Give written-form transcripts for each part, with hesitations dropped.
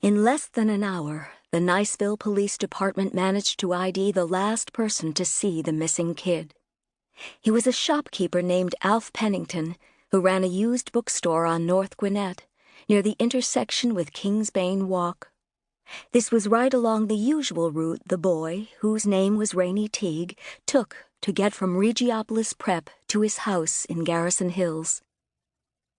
In less than an hour, the Niceville Police Department managed to ID the last person to see the missing kid. He was a shopkeeper named Alf Pennington, who ran a used bookstore on North Gwinnett, near the intersection with Kingsbane Walk. This was right along the usual route the boy, whose name was Rainey Teague, took to get from Regiopolis Prep to his house in Garrison Hills.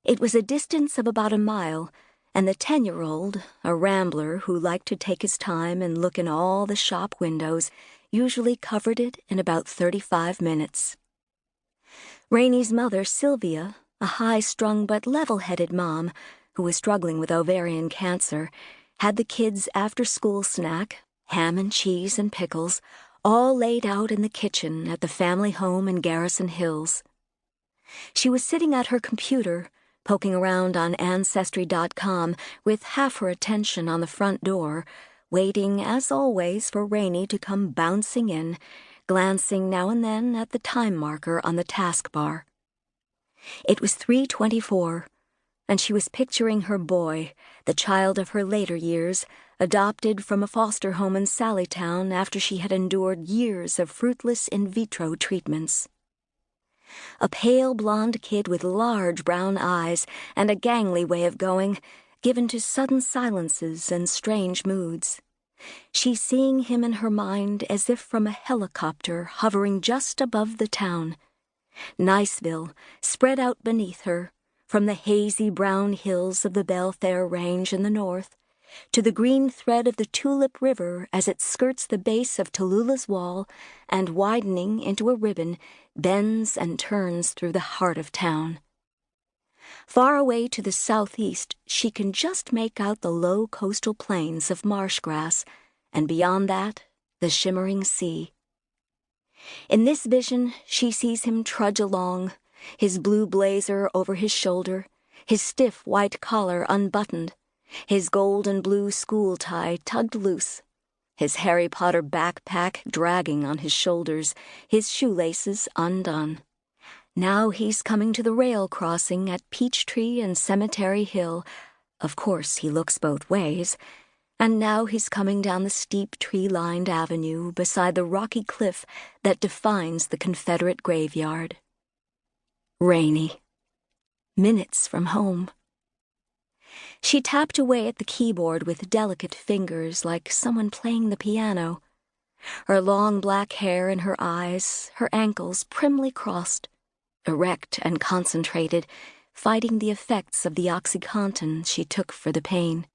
It was a distance of about a mile, and the 10-year-old, a rambler who liked to take his time and look in all the shop windows, usually covered it in about 35 minutes. Rainey's mother, Sylvia, a high-strung but level-headed mom who was struggling with ovarian cancer, had the kids' after-school snack, ham and cheese and pickles, all laid out in the kitchen at the family home in Garrison Hills. She was sitting at her computer, poking around on Ancestry.com with half her attention on the front door, waiting, as always, for Rainey to come bouncing in, glancing now and then at the time marker on the taskbar. It was 3:24, and she was picturing her boy, the child of her later years, adopted from a foster home in Sallytown after she had endured years of fruitless in vitro treatments. A pale blonde kid with large brown eyes and a gangly way of going, given to sudden silences and strange moods. She's seeing him in her mind as if from a helicopter hovering just above the town. Niceville, spread out beneath her, from the hazy brown hills of the Belfair Range in the north, to the green thread of the Tulip River as it skirts the base of Tallulah's Wall and, widening into a ribbon, bends and turns through the heart of town. Far away to the southeast, she can just make out the low coastal plains of marsh grass, and beyond that, the shimmering sea. In this vision, she sees him trudge along, his blue blazer over his shoulder, his stiff white collar unbuttoned, his gold and blue school tie tugged loose, his Harry Potter backpack dragging on his shoulders, his shoelaces undone. Now he's coming to the rail crossing at Peachtree and Cemetery Hill. Of course, he looks both ways. And now he's coming down the steep tree-lined avenue beside the rocky cliff that defines the Confederate graveyard. Rainy. Minutes from home. She tapped away at the keyboard with delicate fingers like someone playing the piano. Her long black hair in her eyes, her ankles primly crossed, erect and concentrated, fighting the effects of the OxyContin she took for the pain.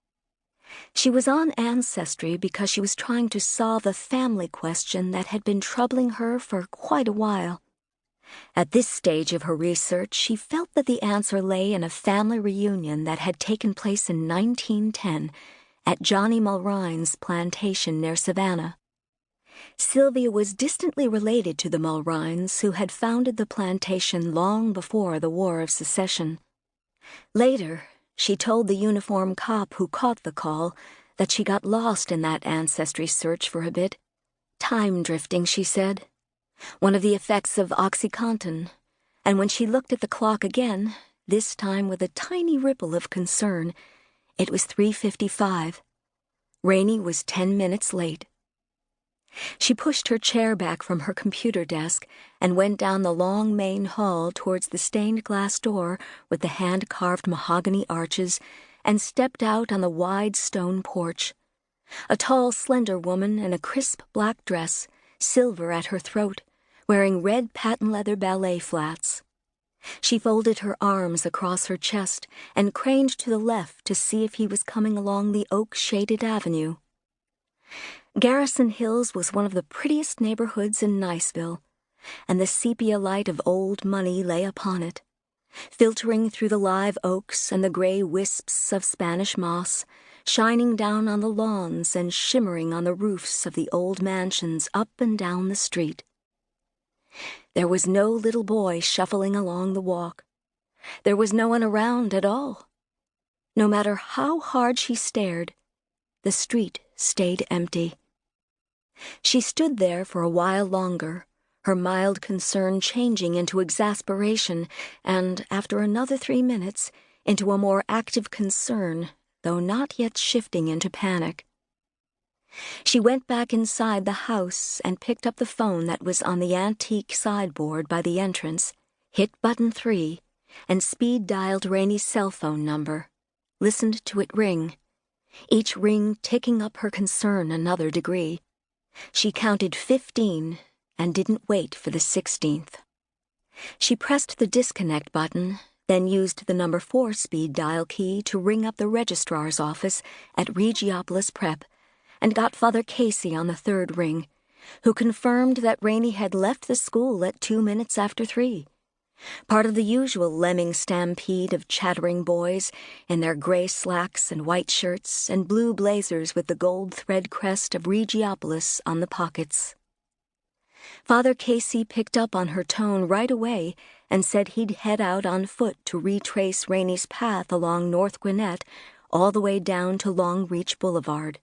She was on Ancestry because she was trying to solve a family question that had been troubling her for quite a while. At this stage of her research, she felt that the answer lay in a family reunion that had taken place in 1910 at Johnny Mulrine's plantation near Savannah. Sylvia was distantly related to the Mulrines, who had founded the plantation long before the War of Secession. Later, she told the uniformed cop who caught the call that she got lost in that ancestry search for a bit. Time drifting, she said. One of the effects of OxyContin, and when she looked at the clock again, this time with a tiny ripple of concern, it was 3:55. Rainey was 10 minutes late. She pushed her chair back from her computer desk and went down the long main hall towards the stained glass door with the hand-carved mahogany arches and stepped out on the wide stone porch. A tall, slender woman in a crisp black dress, silver at her throat, wearing red patent-leather ballet flats. She folded her arms across her chest and craned to the left to see if he was coming along the oak-shaded avenue. Garrison Hills was one of the prettiest neighborhoods in Niceville, and the sepia light of old money lay upon it, filtering through the live oaks and the gray wisps of Spanish moss, shining down on the lawns and shimmering on the roofs of the old mansions up and down the street. There was no little boy shuffling along the walk. There was no one around at all. No matter how hard she stared, the street stayed empty. She stood there for a while longer, her mild concern changing into exasperation and, after another 3 minutes, into a more active concern though not yet shifting into panic. She went back inside the house and picked up the phone that was on the antique sideboard by the entrance, hit button 3, and speed-dialed Rainey's cell phone number, listened to it ring, each ring ticking up her concern another degree. She counted 15 and didn't wait for the 16th. She pressed the disconnect button, then used the number 4 speed dial key to ring up the registrar's office at Regiopolis Prep, and got Father Casey on the 3rd ring, who confirmed that Rainey had left the school at 2 minutes after 3. Part of the usual lemming stampede of chattering boys in their gray slacks and white shirts and blue blazers with the gold thread crest of Regiopolis on the pockets. Father Casey picked up on her tone right away and said he'd head out on foot to retrace Rainey's path along North Gwinnett all the way down to Long Reach Boulevard.